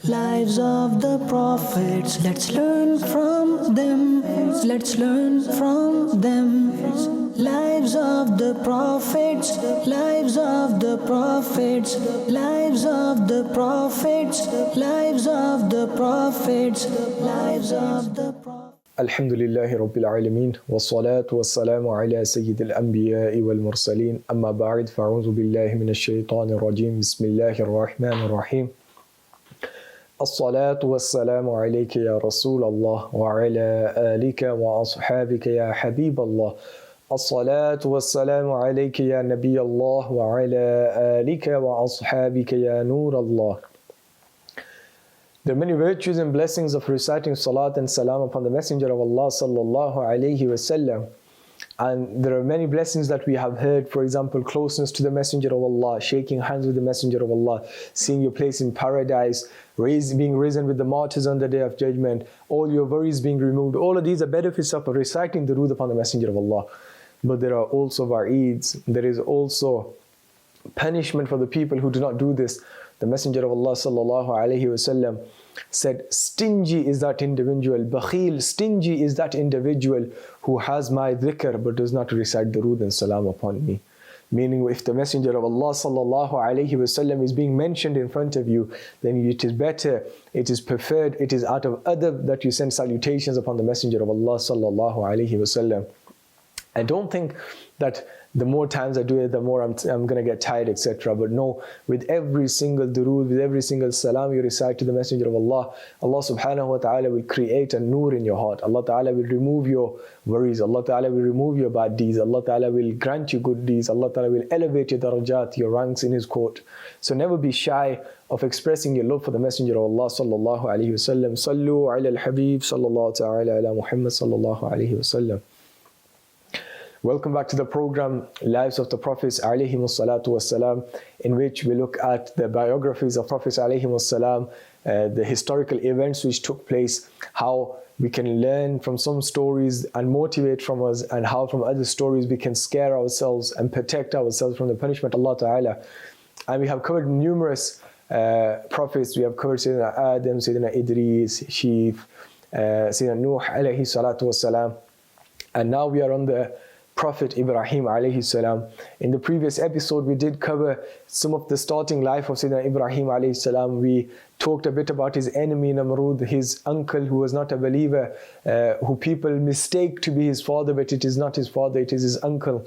lives of the prophets. Let's learn from them. Let's learn from them. Lives of the prophets, lives of the prophets, lives of the prophets, lives of the prophets, lives of the prophets. Alhamdulillahi Rabbil Alameen, wassalatu wassalamu ala Sayyidil Anbiya'i wal Mursaleen, amma ba'd, fa'udhu billahi minash shaitanir rajim, bismillahir rahmanir rahim. As-salatu wassalamu alayka ya Rasulallah wa ala alika wa ashabika ya Habiballah. As-salatu wassalamu alayka ya Nabiyallah wa ala alika wa ashabika ya Nurallah. There are many virtues and blessings of reciting salat and salam upon the Messenger of Allah sallallahu alayhi wasallam. And there are many blessings that we have heard, for example, closeness to the Messenger of Allah, shaking hands with the Messenger of Allah, seeing your place in paradise, being risen with the martyrs on the Day of Judgment, all your worries being removed. All of these are benefits of reciting the durood upon the Messenger of Allah. But there are also wa'ids, there is also punishment for the people who do not do this. The Messenger of Allah sallallahu alayhi wasallam said, stingy is that individual, bakhil, stingy is that individual who has my dhikr but does not recite durood and salam upon me. Meaning, if the Messenger of Allah sallallahu alayhi wasallam is being mentioned in front of you, then it is better, it is preferred, it is out of adab that you send salutations upon the Messenger of Allah sallallahu alayhi wasallam. I don't think that the more times I do it, the more I'm going to get tired, etc. But no, with every single durood, with every single salam you recite to the Messenger of Allah, Allah subhanahu wa ta'ala will create a nur in your heart. Allah ta'ala will remove your worries. Allah ta'ala will remove your bad deeds. Allah ta'ala will grant you good deeds. Allah ta'ala will elevate your darajat, your ranks in His court. So never be shy of expressing your love for the Messenger of Allah sallallahu alayhi wa sallam. Sallu ala al-Habib sallallahu ta'ala ala Muhammad sallallahu alayhi wa sallam. Welcome back to the program Lives of the Prophets alayhi wassalatu wassalam, in which we look at the biographies of Prophets alayhi wassalam, the historical events which took place, how we can learn from some stories and motivate from us, and how from other stories we can scare ourselves and protect ourselves from the punishment of Allah Ta'ala. And we have covered numerous prophets. We have covered Sayyidina Adam, Sayyidina Idris, Sheeth, Sayyidina Nuh alayhi salatu wassalam. And now we are on the Prophet Ibrahim alayhi salam. In the previous episode, we did cover some of the starting life of Sayyidina Ibrahim alayhi salam. We talked a bit about his enemy Namrood, his uncle who was not a believer, who people mistake to be his father, but it is not his father, it is his uncle.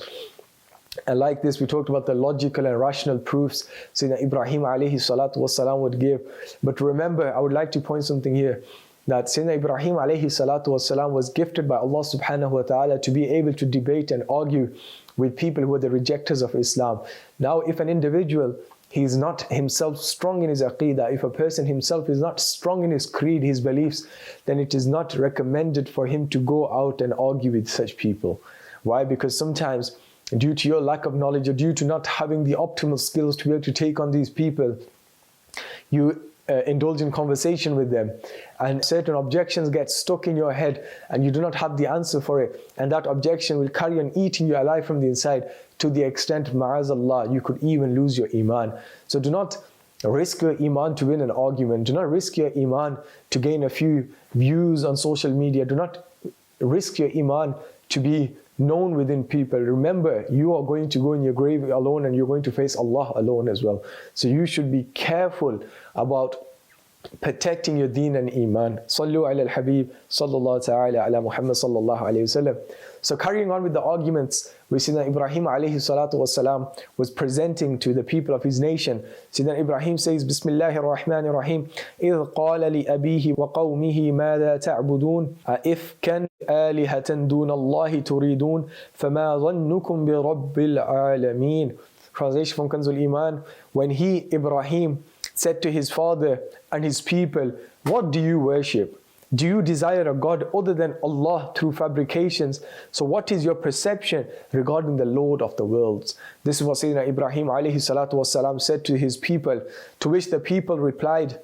And like this, we talked about the logical and rational proofs Sayyidina Ibrahim alayhi salatu wassalam would give. But remember, I would like to point something here, that Sayyidina Ibrahim alayhi salatu wasalam was gifted by Allah subhanahu wa ta'ala to be able to debate and argue with people who are the rejectors of Islam. Now, if an individual, he is not himself strong in his aqidah, if a person himself is not strong in his creed, his beliefs, then it is not recommended for him to go out and argue with such people. Why? Because sometimes, due to your lack of knowledge or due to not having the optimal skills to be able to take on these people, you indulge in conversation with them, and certain objections get stuck in your head and you do not have the answer for it, and that objection will carry on eating you alive from the inside, to the extent, ma'azallah, you could even lose your iman. So do not risk your iman to win an argument. Do not risk your iman to gain a few views on social media. Do not risk your iman to be known within people. Remember, you are going to go in your grave alone, and you're going to face Allah alone as well. So you should be careful about protecting your deen and iman. Sallu ala al-Habib sallallahu ta'ala ala Muhammad sallallahu alayhi wasallam. So carrying on with the arguments which Sayyidina Ibrahim alayhi salatu wasalam was presenting to the people of his nation. Sayyidina Ibrahim says, Bismillahir Rahmanir Rahim, إِذْ قَالَ لِأَبِيهِ وَقَوْمِهِ مَاذَا تَعْبُدُونَ أَإِفْكًا آلِهَةً دُونَ اللَّهِ تُرِيدُونَ فَمَا ظَنُّكُمْ بِرَبِّ الْعَالَمِينَ. Translation from Kanzul Iman. When he, Ibrahim, said to his father and his people, what do you worship? Do you desire a God other than Allah through fabrications? So what is your perception regarding the Lord of the worlds? This is what Sayyidina Ibrahim alayhi salatu wasalam said to his people, to which the people replied,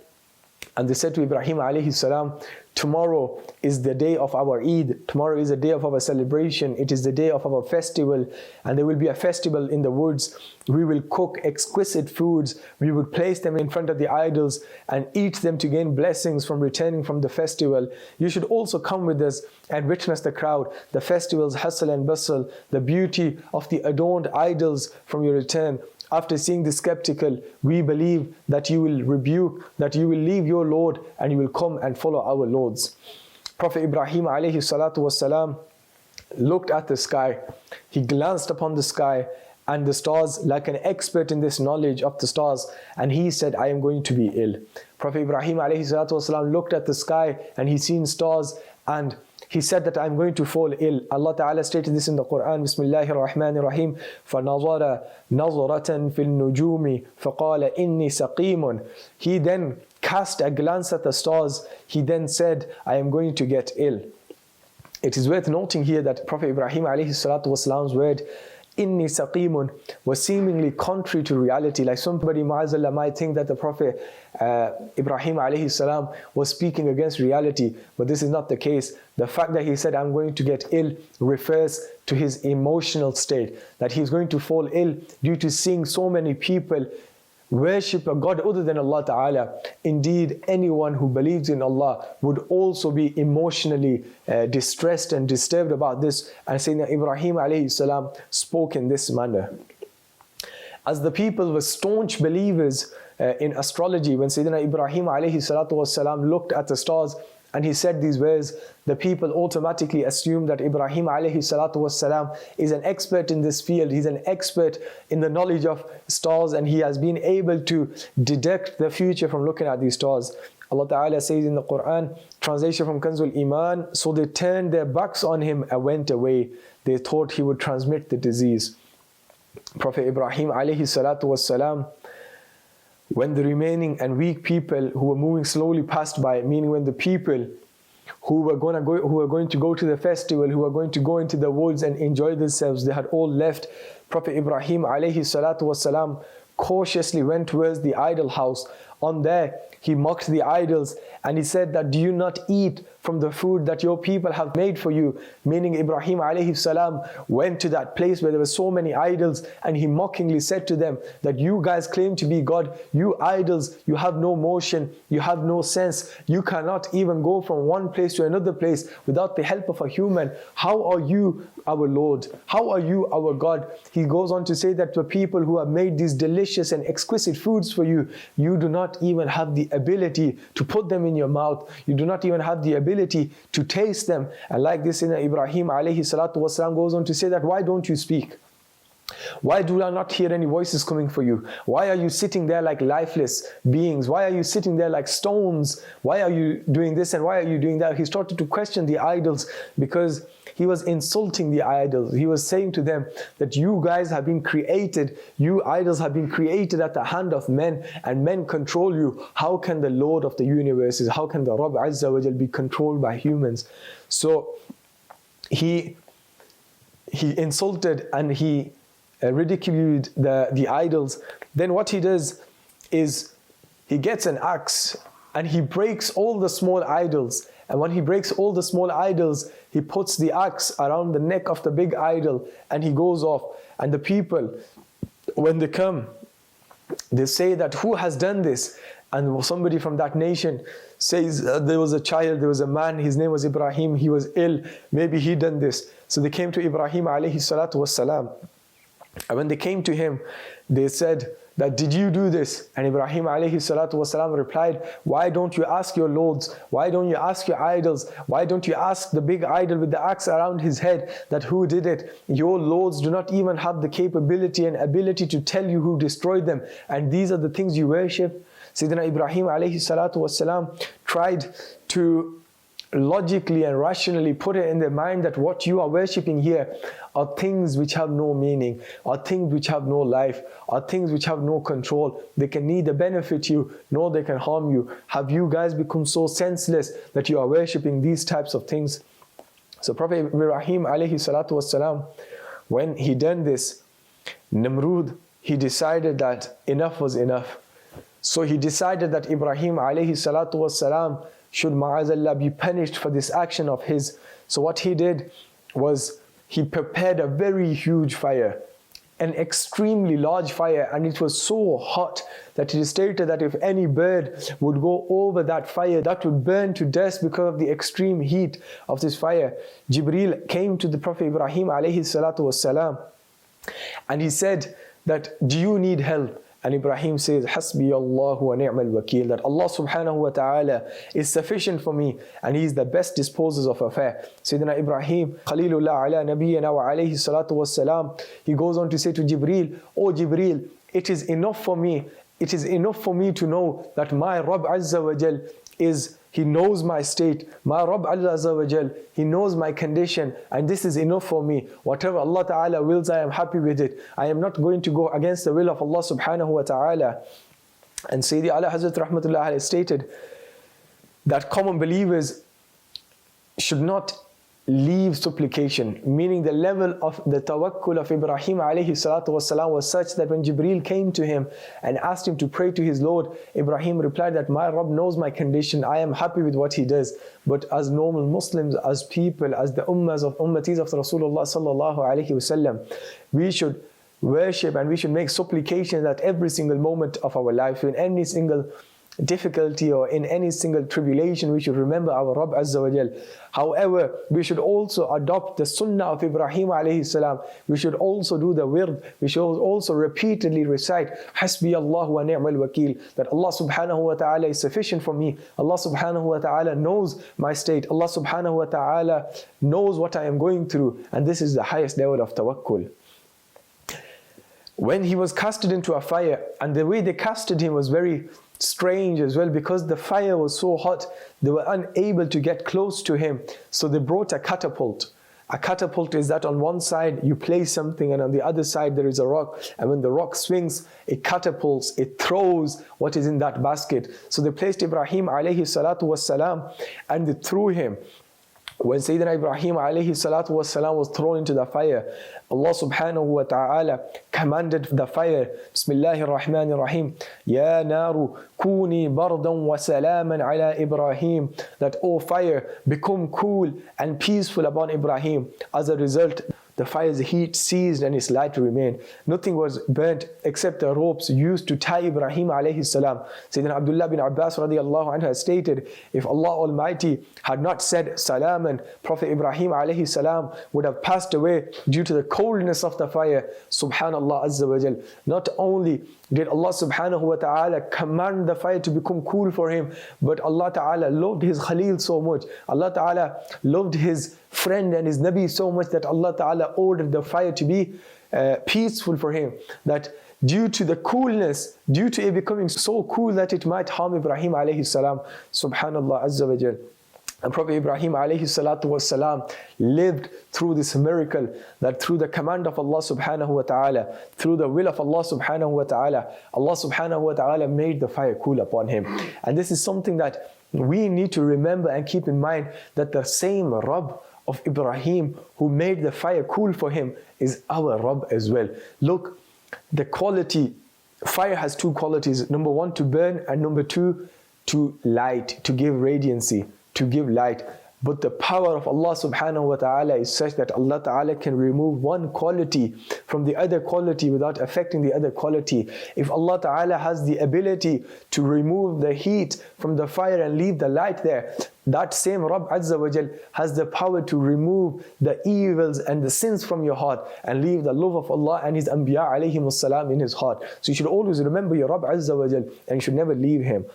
And they said to Ibrahim alayhi salam, tomorrow is the day of our Eid. Tomorrow is the day of our celebration. It is the day of our festival. And there will be a festival in the woods. We will cook exquisite foods. We will place them in front of the idols and eat them to gain blessings from returning from the festival. You should also come with us and witness the crowd, the festival's hustle and bustle, the beauty of the adorned idols from your return. After seeing the skeptical, we believe that you will rebuke, that you will leave your Lord and you will come and follow our Lords. Prophet Ibrahim alayhi salatu wasalam looked at the sky. He glanced upon the sky and the stars like an expert in this knowledge of the stars, and he said, I am going to be ill. Prophet Ibrahim alayhi salatu wasalam looked at the sky and he seen stars, and he said that I'm going to fall ill. Allah Ta'ala stated this in the Quran, Bismillahir Rahmanir Rahim, فَنَظَرَ نَظْرَةً فِي النُّجُومِ فَقَالَ إِنِّي سَقِيمٌ. He then cast a glance at the stars. He then said, I am going to get ill. It is worth noting here that Prophet Ibrahim alayhi salatu wasalam's word, Inni saqimun, was seemingly contrary to reality. Like somebody ma'azallah might think that the Prophet Ibrahim alayhi salam was speaking against reality, but this is not the case. The fact that he said, I'm going to get ill, refers to his emotional state, that he's going to fall ill due to seeing so many people worship a God other than Allah Ta'ala. Indeed, anyone who believes in Allah would also be emotionally distressed and disturbed about this. And Sayyidina Ibrahim alayhi salam spoke in this manner. As the people were staunch believers in astrology, when Sayyidina Ibrahim alayhi salatu wasalam looked at the stars and he said these words, the people automatically assumed that Ibrahim alayhi salatu wasalam is an expert in this field. He's an expert in the knowledge of stars, and he has been able to deduct the future from looking at these stars. Allah Ta'ala says in the Quran, translation from Kanzul Iman, so they turned their backs on him and went away. They thought he would transmit the disease. Prophet Ibrahim alayhi salatu wasalam, when the remaining and weak people who were moving slowly passed by, meaning when the people who were going to go to the festival, who were going to go into the woods and enjoy themselves, they had all left. Prophet Ibrahim alayhi salatu wasalam cautiously went towards the idol house. On there, he mocked the idols and he said that, do you not eat from the food that your people have made for you? Meaning Ibrahim alayhi salam went to that place where there were so many idols, and he mockingly said to them that you guys claim to be God, you idols, you have no motion, you have no sense, you cannot even go from one place to another place without the help of a human. How are you our Lord? How are you our God? He goes on to say that the people who have made these delicious and exquisite foods for you, you do not even have the ability to put them in your mouth. You do not even have the ability to taste them. And like this, in Ibrahim alayhi salatu wasalam goes on to say that, why don't you speak? Why do I not hear any voices coming for you? Why are you sitting there like lifeless beings? Why are you sitting there like stones? Why are you doing this and why are you doing that? He started to question the idols because he was insulting the idols. He was saying to them that you guys have been created, you idols have been created at the hand of men, and men control you. How can the Lord of the universes, how can the Rabb Azza wa Jal be controlled by humans? So he insulted and he ridiculed the idols. Then what he does is he gets an axe and he breaks all the small idols. And when he breaks all the small idols, he puts the axe around the neck of the big idol and he goes off. And the people, when they come, they say that, who has done this? And somebody from that nation says, there was a child, there was a man, his name was Ibrahim, he was ill, maybe he done this. So they came to Ibrahim alayhi salatu wassalam. And when they came to him, they said that, did you do this? And Ibrahim alayhi salatu wasalam replied, why don't you ask your lords? Why don't you ask your idols? Why don't you ask the big idol with the axe around his head that who did it? Your lords do not even have the capability and ability to tell you who destroyed them. And these are the things you worship. Sayyidina Ibrahim alayhi salatu wasalam tried to logically and rationally put it in their mind that what you are worshipping here are things which have no meaning, are things which have no life, are things which have no control. They can neither benefit you nor they can harm you. Have you guys become so senseless that you are worshipping these types of things? So Prophet Ibrahim alayhi salatu wasalam, when he done this, Namrood, he decided that enough was enough. So he decided that Ibrahim alayhi salatu wasalam should ma'azallah be punished for this action of his. So what he did was he prepared a very huge fire, an extremely large fire, and it was so hot that it is stated that if any bird would go over that fire, that would burn to dust because of the extreme heat of this fire. Jibreel came to the Prophet Ibrahim alayhi salatu wasalam, and he said that, do you need help? And Ibrahim says, Hasbi Allah wa ni'mal wakil, that Allah subhanahu wa ta'ala is sufficient for me and He is the best disposers of affair. Sayyidina Ibrahim, Khalilullah ala nabiyyina wa alayhi salatu wassalam, he goes on to say to Jibreel, Oh Jibreel, it is enough for me. It is enough for me to know that my Rabb Azza wa Jal He knows my state. My Rabb Azza wa Jal, He knows my condition, and this is enough for me. Whatever Allah Ta'ala wills, I am happy with it. I am not going to go against the will of Allah Subhanahu wa Ta'ala. And Sayyidi Ala Hazrat Rahmatullah alayhi stated that common believers should not leave supplication, meaning the level of the tawakkul of Ibrahim alayhi salatu wasalam was such that when Jibreel came to him and asked him to pray to his Lord, Ibrahim replied that my Rabb knows my condition, I am happy with what He does. But as normal Muslims, as people, as the ummatis of Rasulullah sallallahu alayhi wasallam, we should worship and we should make supplications at every single moment of our life. In any single difficulty or in any single tribulation, we should remember our Rabb Azza wa Jal. However, we should also adopt the Sunnah of Ibrahim alayhi salam. We should also do the wird. We should also repeatedly recite Hasbi Allah wa ni'mal wakil, that Allah subhanahu wa ta'ala is sufficient for me. Allah subhanahu wa ta'ala knows my state. Allah subhanahu wa ta'ala knows what I am going through. And this is the highest level of tawakkul. When he was casted into a fire, and the way they casted him was very strange as well, because the fire was so hot, they were unable to get close to him. So they brought a catapult. A catapult is that on one side you place something and on the other side there is a rock, and when the rock swings, it catapults, it throws what is in that basket. So they placed Ibrahim alayhi salatu wassalam and they threw him. When Sayyidina Ibrahim alayhi salatu wassalam was thrown into the fire, Allah subhanahu wa ta'ala commanded the fire, Bismillahir Rahmanir Rahim, Ya naru kuni bardan wa salaman ala Ibrahim, that O fire, become cool and peaceful upon Ibrahim. As a result, the fire's heat ceased and its light remained. Nothing was burnt except the ropes used to tie Ibrahim alayhi salam. Sayyidina Abdullah bin Abbas radiallahu anhu has stated, if Allah Almighty had not said Salaman, Prophet Ibrahim alayhi salam would have passed away due to the coldness of the fire. Subhanallah Azza wa Jal. Not only did Allah subhanahu wa ta'ala command the fire to become cool for him, but Allah ta'ala loved his Khalil so much. Allah ta'ala loved his friend and his Nabi so much that Allah ta'ala ordered the fire to be peaceful for him. That due to the coolness, due to it becoming so cool that it might harm Ibrahim alayhi salam. Subhanallah Azza wa Jal. And Prophet Ibrahim alayhi salatu wasalam lived through this miracle, that through the command of Allah subhanahu wa ta'ala, through the will of Allah subhanahu wa ta'ala, Allah subhanahu wa ta'ala made the fire cool upon him. And this is something that we need to remember and keep in mind, that the same Rabb of Ibrahim who made the fire cool for him is our Rabb as well. Look, the quality, fire has two qualities. Number one, to burn, and number two, to light, to give radiancy, to give light. But the power of Allah subhanahu wa ta'ala is such that Allah ta'ala can remove one quality from the other quality without affecting the other quality. If Allah ta'ala has the ability to remove the heat from the fire and leave the light there, that same Rabb Azza wa Jal has the power to remove the evils and the sins from your heart and leave the love of Allah and His Anbiya alayhimus salam in His heart. So you should always remember your Rabb Azza wa Jal and you should never leave Him.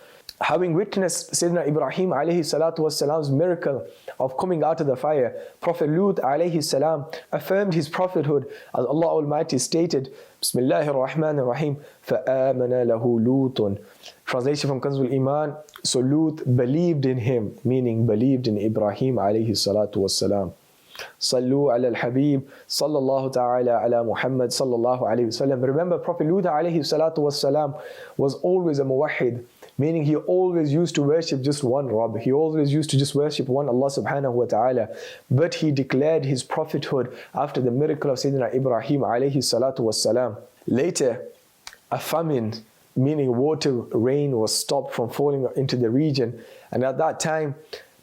Having witnessed Sayyidina Ibrahim alayhi salatu wassalam's miracle of coming out of the fire, Prophet Lut alayhi salam affirmed his prophethood, as Allah Almighty stated, Bismillahir Rahmanir Rahim, فَآمَنَ لَهُ لُوطٌ. Translation from Kanzul Iman, so Lut believed in him, meaning believed in Ibrahim alayhi salatu wassalam. Sallu ala al-Habib, sallallahu ta'ala ala Muhammad sallallahu alayhi wasallam. Remember, Prophet Lut alayhi salatu wassalam was always a muwahhid, meaning he always used to worship just one Rabb. He always used to just worship one Allah subhanahu wa ta'ala. But he declared his prophethood after the miracle of Sayyidina Ibrahim alayhi salatu wassalam. Later, a famine meaning water, rain was stopped from falling into the region. And at that time,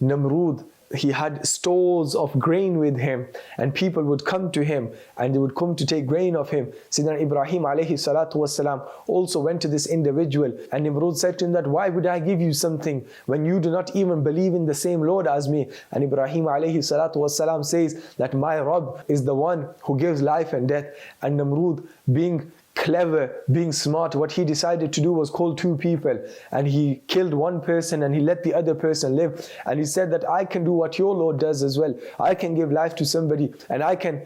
Namrood, he had stores of grain with him, and people would come to him and they would come to take grain of him. Sayyiduan Ibrahim alayhi salatu wasalam also went to this individual, and Namrood said to him that, why would I give you something when you do not even believe in the same Lord as me? And Ibrahim alayhi salatu wasalam says that my Rabb is the one who gives life and death. And Namrood, being clever, being smart, what he decided to do was call two people, and he killed one person and he let the other person live. And he said that I can do what your Lord does as well. I can give life to somebody and I can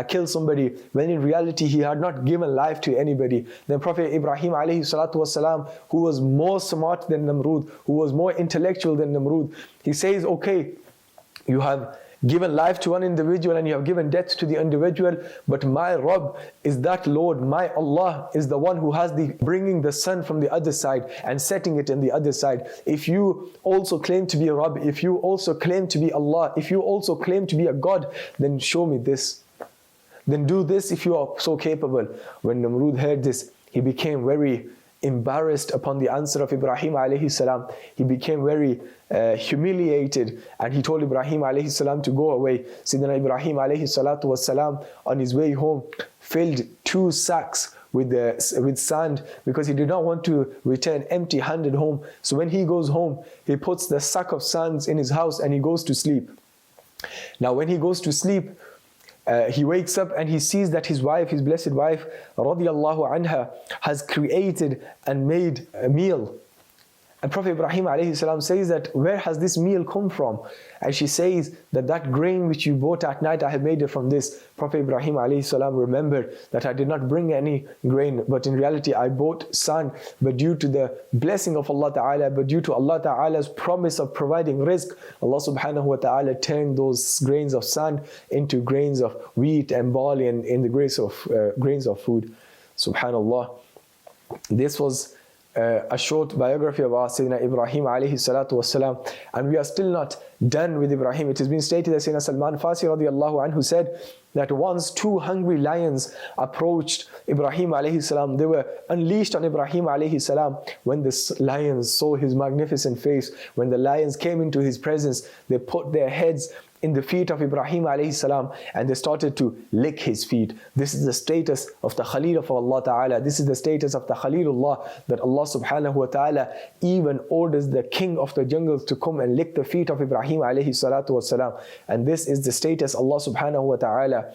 kill somebody, when in reality he had not given life to anybody. Then Prophet Ibrahim alayhi salatu wasalam, who was more smart than Namrood, who was more intellectual than Namrood, he says, okay, you have given life to one individual and you have given death to the individual, but my Rabb is that Lord, my Allah is the one who has the bringing the sun from the other side and setting it in the other side. If you also claim to be a Rabb, if you also claim to be Allah, if you also claim to be a God, then show me this. Then do this if you are so capable. When Namrood heard this, he became very embarrassed upon the answer of Ibrahim alayhi salam. He became very humiliated, and he told Ibrahim alayhi salam to go away. Sayyidina Ibrahim alayhi salatu wasalam, on his way home, filled 2 sacks with sand, because he did not want to return empty-handed home. So when he goes home, he puts the sack of sands in his house and he goes to sleep. Now when he goes to sleep, he wakes up and he sees that his wife, his blessed wife, radiyallahu anha, has created and made a meal. And Prophet Ibrahim alayhi salam says that, where has this meal come from? And she says that grain which you bought at night, I have made it from this. Prophet Ibrahim alayhi salam remembered that I did not bring any grain, but in reality I bought sand. But due to the blessing of Allah Ta'ala, but due to Allah Ta'ala's promise of providing rizq, Allah subhanahu wa ta'ala turned those grains of sand into grains of wheat and barley, and in the grains of food. Subhanallah. This was a short biography of our Sayyidina Ibrahim alayhi salatu wasalam, and we are still not done with Ibrahim. It has been stated that Sayyidina Salman Farsi radiallahu anhu said that once 2 hungry lions approached Ibrahim alayhi salam. They were unleashed on Ibrahim alayhi salam. When the lions saw his magnificent face, when the lions came into his presence, they put their heads in the feet of Ibrahim alayhi salam and they started to lick his feet. This is the status of the Khalil of Allah Ta'ala. This is the status of the Khalilullah, that Allah subhanahu wa ta'ala even orders the king of the jungles to come and lick the feet of Ibrahim alayhi salatu wasalam. And this is the status Allah subhanahu wa ta'ala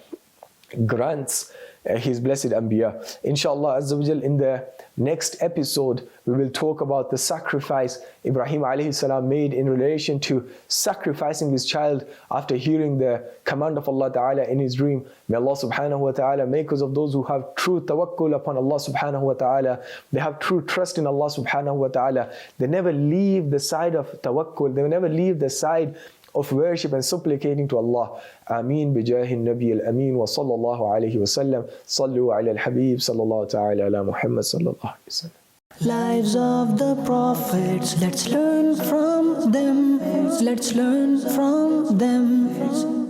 grants His blessed Anbiya. Inshallah Azza wa Jal, in the next episode, we will talk about the sacrifice Ibrahim alayhi salam made in relation to sacrificing his child after hearing the command of Allah Ta'ala in his dream. May Allah subhanahu wa ta'ala make us of those who have true tawakkul upon Allah subhanahu wa ta'ala. They have true trust in Allah subhanahu wa ta'ala. They never leave the side of tawakkul. They never leave the side of worship and supplicating to Allah. Ameen bijahi nabi al-amin wa sallallahu alayhi wa sallam. Sallu ala al-habib sallallahu ta'ala ala Muhammad sallallahu alayhi wa sallam. Lives of the prophets, let's learn from them. Let's learn from them.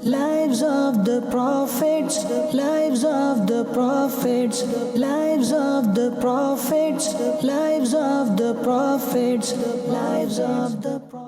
Lives of the prophets, lives of the prophets, lives of the prophets, lives of the prophets, lives of the prophets.